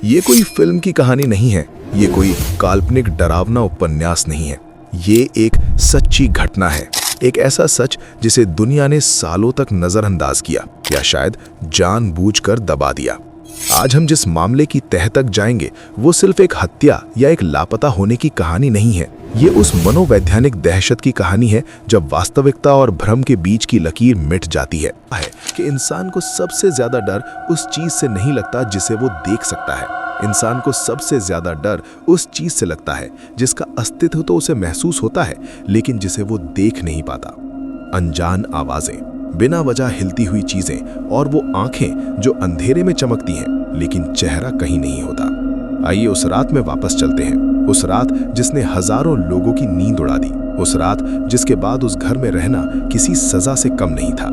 ये कोई फिल्म की कहानी नहीं है, ये कोई काल्पनिक डरावना उपन्यास नहीं है। ये एक सच्ची घटना है, एक ऐसा सच जिसे दुनिया ने सालों तक नजरअंदाज किया या शायद जानबूझकर दबा दिया। आज हम जिस मामले की तह तक जाएंगे वो सिर्फ एक हत्या या एक लापता होने की कहानी नहीं है। ये उस मनोवैज्ञानिक दहशत की कहानी है जब वास्तविकता और भ्रम के बीच की लकीर मिट जाती है कि इंसान को सबसे ज्यादा डर उस चीज से नहीं लगता जिसे वो देख सकता है। इंसान को सबसे ज्यादा डर उस चीज से लगता है जिसका अस्तित्व तो उसे महसूस होता है लेकिन जिसे वो देख नहीं पाता। अनजान आवाजें, बिना वजह हिलती हुई चीजें और वो आंखें जो अंधेरे में चमकती हैं लेकिन चेहरा कहीं नहीं होता। आइए उस रात में वापस चलते हैं, उस रात जिसने हजारों लोगों की नींद उड़ा दी, उस रात जिसके बाद उस घर में रहना किसी सजा से कम नहीं था।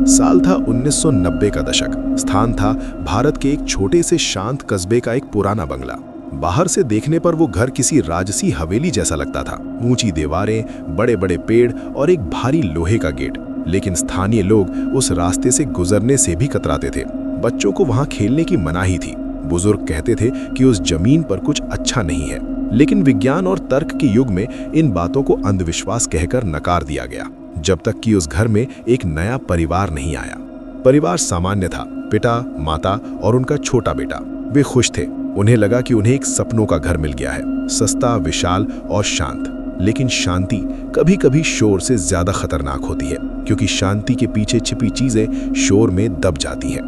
साल था 1990 का दशक। स्थान था भारत के एक छोटे से शांत कस्बे का एक पुराना बंगला। बाहर से देखने पर वो घर किसी राजसी हवेली जैसा लगता था। ऊंची दीवारें, बड़े बड़े पेड़ और एक भारी लोहे का गेट। लेकिन स्थानीय लोग उस रास्ते से गुजरने से भी कतराते थे। बच्चों को वहां खेलने की मनाही थी। बुजुर्ग कहते थे कि उस जमीन पर कुछ अच्छा नहीं है, लेकिन विज्ञान और तर्क के युग में इन बातों को अंधविश्वास कहकर नकार दिया गया, जब तक कि उस घर में एक नया परिवार नहीं आया। परिवार सामान्य था, पिता, माता और उनका छोटा बेटा। वे खुश थे। उन्हें लगा कि उन्हें एक सपनों का घर मिल गया है, सस्ता, विशाल और शांत। लेकिन शांति कभी कभी शोर से ज्यादा खतरनाक होती है, क्योंकि शांति के पीछे छिपी चीजें शोर में दब जाती हैं।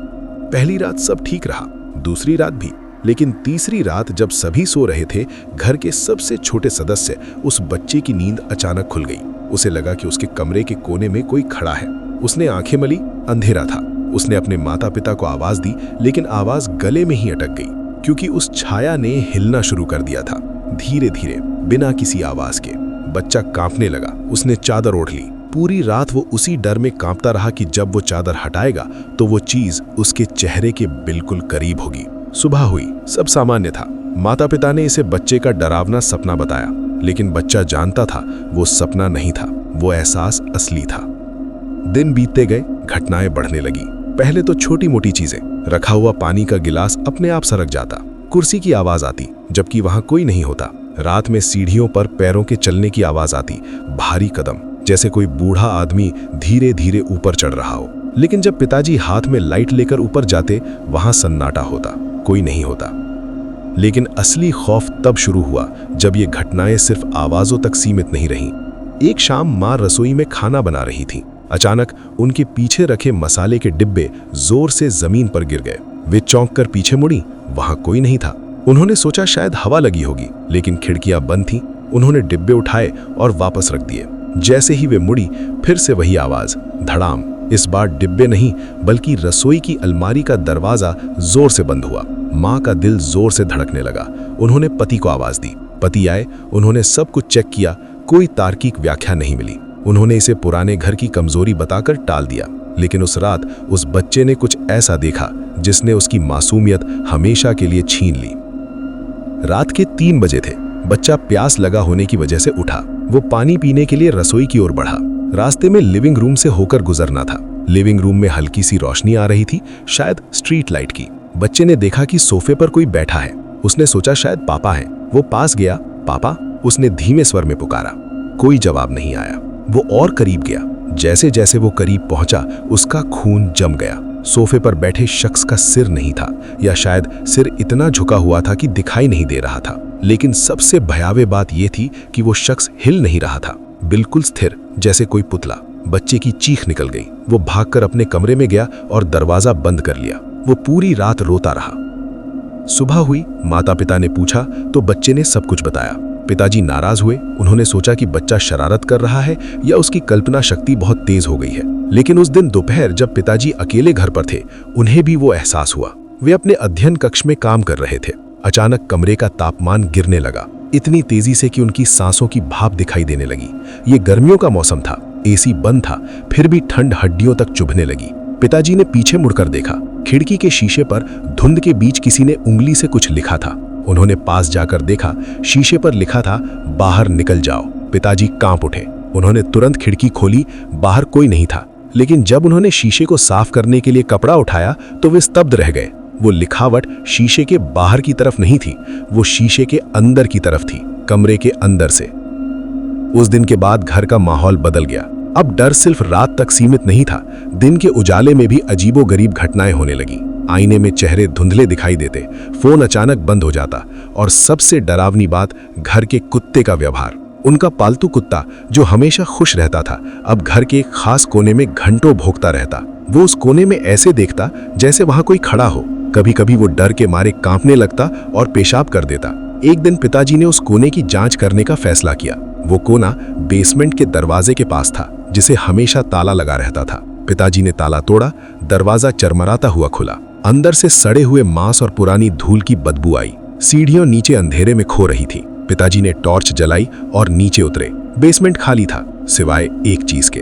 पहली रात सब ठीक रहा, दूसरी रात भी, लेकिन तीसरी रात जब सभी सो रहे थे, घर के सबसे छोटे सदस्य उस बच्चे की नींद अचानक खुल गई। उसे लगा कि उसके कमरे के कोने में कोई खड़ा है। उसने आंखें मली, अंधेरा था। उसने अपने माता पिता को आवाज दी, लेकिन आवाज गले में ही अटक गई, क्योंकि उस छाया ने हिलना शुरू कर दिया था, धीरे धीरे, बिना किसी आवाज के। बच्चा कांपने लगा। उसने चादर ओढ़ ली। पूरी रात वो उसी डर में कांपता रहा कि जब वो चादर हटाएगा तो वो चीज उसके चेहरे के बिल्कुल करीब होगी। सुबह हुई, सब सामान्य था। माता पिता ने इसे बच्चे का डरावना सपना बताया, लेकिन बच्चा जानता था वो सपना नहीं था, वो एहसास असली था। दिन बीतते गए, घटनाएं बढ़ने लगी। पहले तो छोटी मोटी चीजें, रखा हुआ पानी का गिलास अपने आप सरक जाता, कुर्सी की आवाज आती जबकि वहां कोई नहीं होता। रात में सीढ़ियों पर पैरों के चलने की आवाज आती, भारी कदम, जैसे कोई बूढ़ा आदमी धीरे धीरे ऊपर चढ़ रहा हो। लेकिन जब पिताजी हाथ में लाइट लेकर ऊपर जाते, वहां सन्नाटा होता, कोई नहीं होता। लेकिन असली खौफ तब शुरू हुआ जब ये घटनाएं सिर्फ आवाजों तक सीमित नहीं रहीं। एक शाम मां रसोई में खाना बना रही थी। अचानक उनके पीछे रखे मसाले के डिब्बे जोर से जमीन पर गिर गए। वे चौंक कर पीछे मुड़ी, वहां कोई नहीं था। उन्होंने सोचा शायद हवा लगी होगी, लेकिन खिड़कियां बंद थीं। उन्होंने डिब्बे उठाए और वापस रख दिए। जैसे ही वे मुड़ी, फिर से वही आवाज, धड़ाम। इस बार डिब्बे नहीं बल्कि रसोई की अलमारी का दरवाजा जोर से बंद हुआ। माँ का दिल जोर से धड़कने लगा। उन्होंने पति को आवाज दी। पति आए। उन्होंने सब कुछ चेक किया, कोई तार्किक व्याख्या नहीं मिली। उन्होंने इसे पुराने घर की कमजोरी बताकर टाल दिया। लेकिन उस रात उस बच्चे ने कुछ ऐसा देखा जिसने उसकी मासूमियत हमेशा के लिए छीन ली। रात के 3 बजे थे। बच्चा प्यास लगा होने की वजह से उठा। वो पानी पीने के लिए रसोई की ओर बढ़ा। रास्ते में लिविंग रूम से होकर गुजरना था। लिविंग रूम में हल्की सी रोशनी आ रही थी, शायद स्ट्रीट लाइट की। बच्चे ने देखा कि सोफे पर कोई बैठा है। उसने सोचा शायद पापा हैं। वो पास गया। पापा, उसने धीमे स्वर में पुकारा। कोई जवाब नहीं आया। वो और करीब गया। जैसे जैसे वो करीब पहुंचा, उसका खून जम गया। सोफे पर बैठे शख्स का सिर नहीं था, या शायद सिर इतना झुका हुआ था कि दिखाई नहीं दे रहा था। लेकिन सबसे भयावह बात यह थी कि वो शख्स हिल नहीं रहा था, बिल्कुल स्थिर, जैसे कोई पुतला। बच्चे की चीख निकल गई। वो भागकर अपने कमरे में गया और दरवाजा बंद कर लिया। वो पूरी रात रोता रहा। सुबह हुई। माता पिता ने पूछा तो बच्चे ने सब कुछ बताया। पिताजी नाराज हुए। उन्होंने सोचा कि बच्चा शरारत कर रहा है या उसकी कल्पना शक्ति बहुत तेज हो गई है। लेकिन उस दिन दोपहर जब पिताजी अकेले घर पर थे, उन्हें भी वो एहसास हुआ। वे अपने अध्ययन कक्ष में काम कर रहे थे। अचानक कमरे का तापमान गिरने लगा, इतनी तेजी से कि उनकी सांसों की भाप दिखाई देने लगी। ये गर्मियों का मौसम था, एसी बंद था, फिर भी ठंड हड्डियों तक चुभने लगी। पिताजी ने पीछे मुड़कर देखा। खिड़की के शीशे पर धुंध के बीच किसी ने उंगली से कुछ लिखा था। उन्होंने पास जाकर देखा, शीशे पर लिखा था, बाहर निकल जाओ। पिताजी कांप उठे। उन्होंने तुरंत खिड़की खोली। बाहर कोई नहीं था। लेकिन जब उन्होंने शीशे को साफ करने के लिए कपड़ा उठाया तो वे स्तब्ध रह गए। वो लिखावट शीशे के बाहर की तरफ नहीं थी, वो शीशे के अंदर की तरफ थी, कमरे के अंदर से। उस दिन के बाद घर का माहौल बदल गया। अब डर सिर्फ रात तक सीमित नहीं था, दिन के उजाले में भी अजीबोगरीब घटनाएं होने लगी। आईने में चेहरे धुंधले दिखाई देते, फोन अचानक बंद हो जाता, और सबसे डरावनी बात, घर के कुत्ते का व्यवहार। उनका पालतू कुत्ता जो हमेशा खुश रहता था, अब घर के एक खास कोने में घंटों भौंकता रहता। वो उस कोने में ऐसे देखता जैसे वहां कोई खड़ा हो। कभी कभी वो डर के मारे कांपने लगता और पेशाब कर देता। एक दिन पिताजी ने उस कोने की जांच करने का फैसला किया। वो कोना बेसमेंट के दरवाजे के पास था, जिसे हमेशा ताला लगा रहता था। पिताजी ने ताला तोड़ा, दरवाजा चरमराता हुआ खुला। अंदर से सड़े हुए मांस और पुरानी धूल की बदबू आई। सीढ़ियों नीचे अंधेरे में खो रही थी। पिताजी ने टॉर्च जलाई और नीचे उतरे। बेसमेंट खाली था, सिवाय एक चीज के।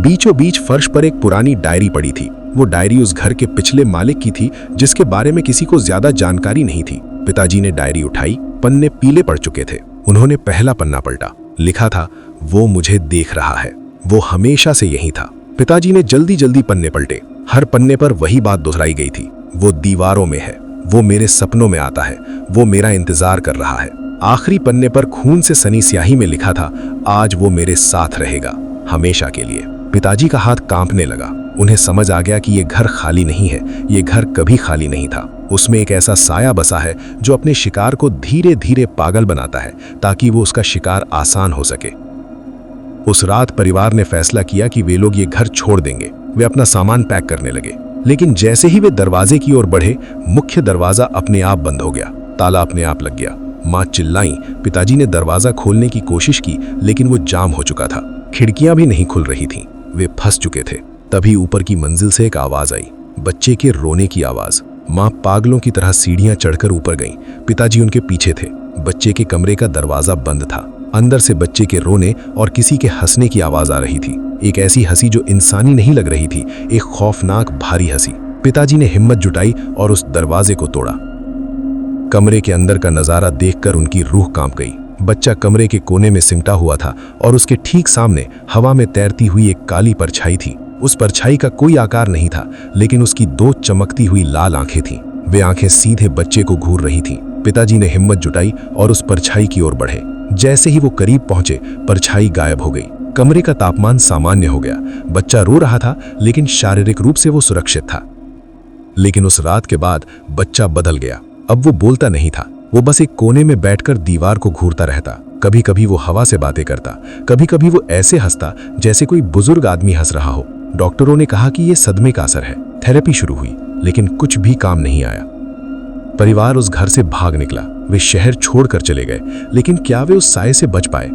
बीचों बीच फर्श पर एक पुरानी डायरी पड़ी थी। वो डायरी उस घर के पिछले मालिक की थी, जिसके बारे में किसी को ज्यादा जानकारी नहीं थी। पिताजी ने डायरी उठाई, पन्ने पीले पड़ चुके थे। उन्होंने पहला पन्ना पलटा। लिखा था, वो मुझे देख रहा है, वो हमेशा से यही था। पिताजी ने जल्दी जल्दी पन्ने पलटे। हर पन्ने पर वही बात दोहराई गई थी, वो दीवारों में है, वो मेरे सपनों में आता है, वो मेरा इंतजार कर रहा है। आखिरी पन्ने पर खून से सनी स्याही में लिखा था, आज वो मेरे साथ रहेगा, हमेशा के लिए। पिताजी का हाथ कांपने लगा। उन्हें समझ आ गया कि ये घर खाली नहीं है, ये घर कभी खाली नहीं था। उसमें एक ऐसा साया बसा है जो अपने शिकार को धीरे धीरे पागल बनाता है, ताकि वो उसका शिकार आसान हो सके। उस रात परिवार ने फैसला किया कि वे लोग ये घर छोड़ देंगे। वे अपना सामान पैक करने लगे। लेकिन जैसे ही वे दरवाजे की ओर बढ़े, मुख्य दरवाजा अपने आप बंद हो गया। ताला अपने आप लग गया। मां चिल्लाई। पिताजी ने दरवाजा खोलने की कोशिश की, लेकिन वो जाम हो चुका था। खिड़कियां भी नहीं खुल रही थीं। वे फंस चुके थे। तभी ऊपर की मंजिल से एक आवाज आई, बच्चे के रोने की आवाज। मां पागलों की तरह सीढ़ियां चढ़कर ऊपर गईं। पिताजी उनके पीछे थे। बच्चे के कमरे का दरवाजा बंद था। अंदर से बच्चे के रोने और किसी के हंसने की आवाज आ रही थी। एक ऐसी हंसी जो इंसानी नहीं लग रही थी, एक खौफनाक भारी हंसी। पिताजी ने हिम्मत जुटाई और उस दरवाजे को तोड़ा। कमरे के अंदर का नजारा देखकर उनकी रूह कांप गई। बच्चा कमरे के कोने में सिमटा हुआ था और उसके ठीक सामने हवा में तैरती हुई एक काली परछाई थी। उस परछाई का कोई आकार नहीं था, लेकिन उसकी दो चमकती हुई लाल आंखें थीं। वे आंखें सीधे बच्चे को घूर रही थीं। पिताजी ने हिम्मत जुटाई और उस परछाई की ओर बढ़े। जैसे ही वो करीब पहुंचे, परछाई गायब हो गई। कमरे का तापमान सामान्य हो गया। बच्चा रो रहा था, लेकिन शारीरिक रूप से वो सुरक्षित था। लेकिन उस रात के बाद बच्चा बदल गया। अब वो बोलता नहीं था, वो बस एक कोने में बैठकर दीवार को घूरता रहता। कभी कभी वो हवा से बातें करता, कभी कभी वो ऐसे हंसता जैसे कोई बुजुर्ग आदमी हंस रहा हो। डॉक्टरों ने कहा कि ये सदमे का असर है। थेरेपी शुरू हुई, लेकिन कुछ भी काम नहीं आया। परिवार उस घर से भाग निकला। वे शहर छोड़कर चले गए, लेकिन क्या वे उस साये से बच पाए?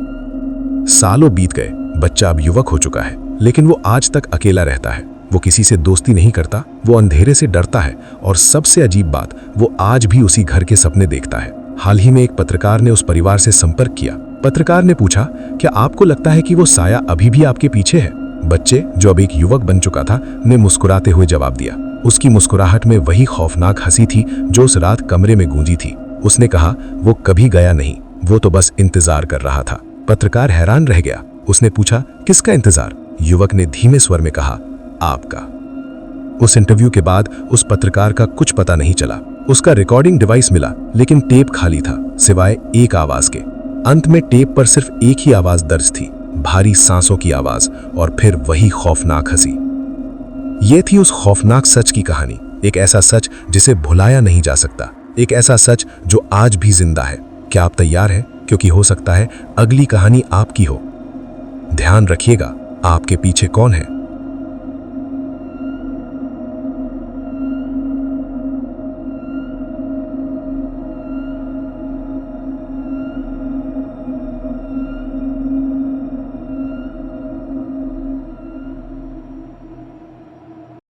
सालों बीत गए। बच्चा अब युवक हो चुका है, लेकिन वो आज तक अकेला रहता है। वो किसी से दोस्ती नहीं करता, वो अंधेरे से डरता है, और सबसे अजीब बात, वो आज भी उसी घर के सपने देखता है। हाल ही में एक पत्रकार ने उस परिवार से संपर्क किया। पत्रकार ने पूछा, क्या आपको लगता है कि वो साया अभी भी आपके पीछे है? बच्चे, जो अब एक युवक बन चुका था, ने मुस्कुराते हुए जवाब दिया। उसकी मुस्कुराहट में वही खौफनाक हंसी थी जो उस रात कमरे में गूंजी थी। उसने कहा, वो कभी गया नहीं, वो तो बस इंतजार कर रहा था। पत्रकार हैरान रह गया। उसने पूछा, किसका इंतजार? युवक ने धीमे स्वर में कहा, आपका। उस इंटरव्यू के बाद उस पत्रकार का कुछ पता नहीं चला। उसका रिकॉर्डिंग डिवाइस मिला, लेकिन टेप खाली था, सिवाय एक आवाज के। अंत में टेप पर सिर्फ एक ही आवाज दर्ज थी, भारी सांसों की आवाज, और फिर वही खौफनाक हंसी। यह थी उस खौफनाक सच की कहानी। एक ऐसा सच जिसे भुलाया नहीं जा सकता, एक ऐसा सच जो आज भी जिंदा है। क्या आप तैयार हैं? क्योंकि हो सकता है अगली कहानी आपकी हो। ध्यान रखिएगा, आपके पीछे कौन है?